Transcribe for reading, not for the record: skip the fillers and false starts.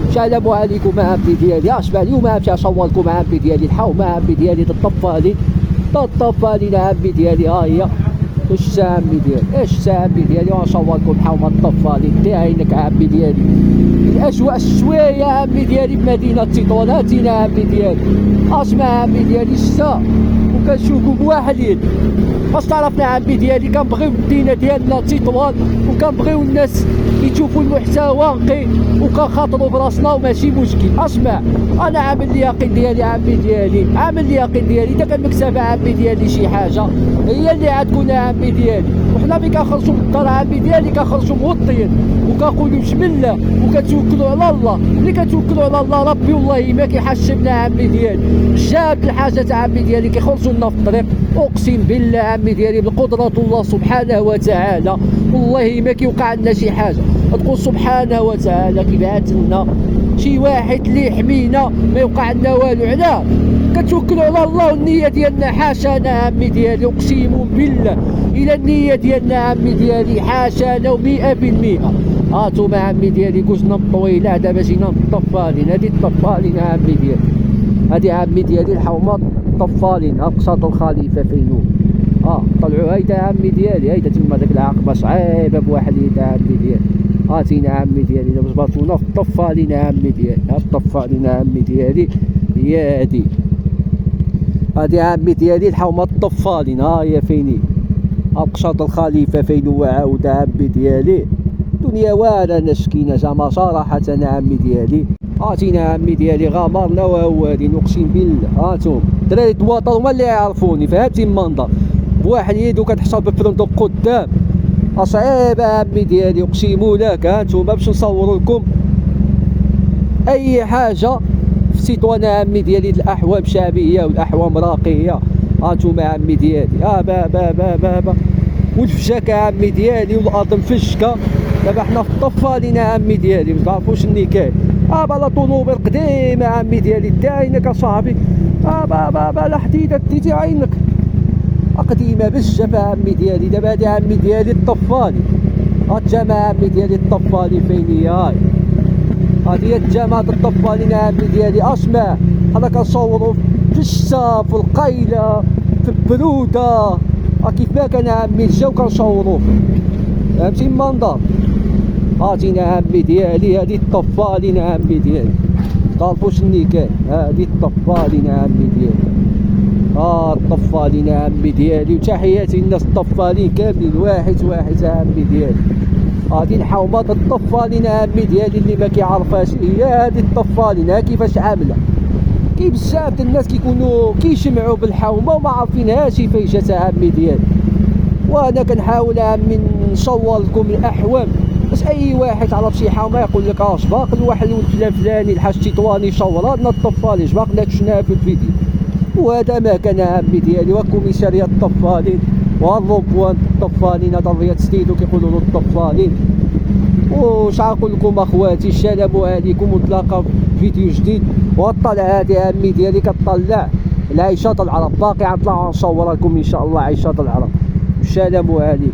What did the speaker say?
السلام عليكم عمي ديالي. اشبع اليوم غنمشي نصور لكم عمي ديالي الحومه عمي ديالي الطفالين عمي ديالي. ها هي اش عمي ديالي اش عمي ديالي غنصور لكم الحومه الطفالين عينك عمي ديالي. الاجواء الشويه عمي ديالي بمدينه تطوان. هاتينا عمي ديالي اسمع عمي ديالي الشتا وكنشوفوا بواحدين. باش تعرفنا عمي ديالي كنبغيو المدينه ديالنا تطوان وكنبغيو الناس يشوفوا المحتوى نقي وكنخاطروا براسنا وماشي مشكل. اسمع انا عامل اليقين ديالي عمي ديالي عامل اليقين ديالي اذا كان مكتسبه عمي ديالي شي حاجه هي اللي غتكون عمي ديالي. وحنا ملي كنخرجوا من الدار عمي ديالي كنخرجوا موطيين وكنقولوا بسم الله وكتوكلوا على الله. ملي كتوكلوا على الله ربي والله ما كيحشمنا عمي ديالي. جاب الحاجات عمي ديالي كيخرجوا لنا في الطريق اقسم بالله عمي ديالي بقدره الله سبحانه وتعالى والله ما كيوقع لنا شي حاجه. تقول سبحانه وتعالى كيبعث لنا شي واحد اللي يحمينا ما يوقع لنا والو. علاه كتوكلوا على الله والنيه ديالنا حاشانا عمي ديالي. اقسم بالله الى النيه ديالنا عمي ديالي حاشانا 100%. هانتوما عمي ديالي كوزنا طويله دابا جينا الطفالين. هادي الطفالين عمي ديالي هادي عمي ديالي الحومه الطفالين قصاد الخليفه فينو. طلعوا هيدا عمي ديالي هيدا تما داك العقبه صعيبه بوحديتها عمي ديالي. هاتينا عمي ديالي دابا جبرتونا في الطفالين عمي ديالي. ها الطفالين عمي ديالي هي هادي عمي ديالي الحومه الطفالين. ها هي فيني قصاد الخليفه فينو وعاود عمي ديالي. الدنيا واعره نشكينا زعما صراحه انا عمي ديالي. هاتينا عمي ديالي غامرنا وهوادين اقسم بالله. هانتوما دراري الوطن هما اللي يعرفوني فهمتي المنظر بواحد يدو كتحصل بفرندق قدام صعيبه عمي ديالي اقسم لك. هانتوما باش نصور لكم اي حاجه في تطوان عمي ديالي الاحوام شعبيه والاحوام راقيه. هانتوما عمي ديالي با والفشاكه عمي ديالي والارض مفشكه. دابا حنا في الطفالين عمي ديالي متعرفوش اني كاين. بالا طوموبيل قديمه عمي ديالي داينك اصاحبي. لا حديده ديتي عينك قديمه بزاف عمي ديالي. دابا هادي عمي ديالي الطفالي. الجامعه عمي ديالي الطفالي فين هي. هادي هي الجامعه الطفالين عمي ديالي. اسمع حنا كنصوروا في الشتا في القيله في البروده كيف ما كان عمي الجو كنصوروا فهمتي المنظر. هاتينا عمي ديالي هادي الطفالين عمي ديالي متعرفوش اني كاين. هادي الطفالين عمي ديالي. الطفالين عمي ديالي وتحياتي للناس الطفالين كاملين واحد عمي ديالي. هادي الحومه الطفالين عمي ديالي اللي ما كيعرفهاش هي هادي الطفالين. ها كيفاش عامله كي بزاف الناس كيكونوا كيشمعوا بالحومه وما عارفينهاش فين جات عمي ديالي. وانا كنحاول عمي نصور لكم الاحوام باش اي واحد عرف شي حومه يقول لك باق الواحد الولد فلاني الحاج تطواني صور لنا الطفالين باقي شفناها في الفيديو. وهذا ما كان عمي ديالي وكوميساريه الطفالين والروبوان الطفالين. هذا الرياض ستيدو كيقولوا له الطفالين. وش غنقول لكم اخواتي السلام عليكم ونتلاقاو في فيديو جديد. والطلعه هذه عمي ديالي كطلع العيشات العرب باقي غنطلع نصور لكم ان شاء الله عيشات العرب. السلام عليكم.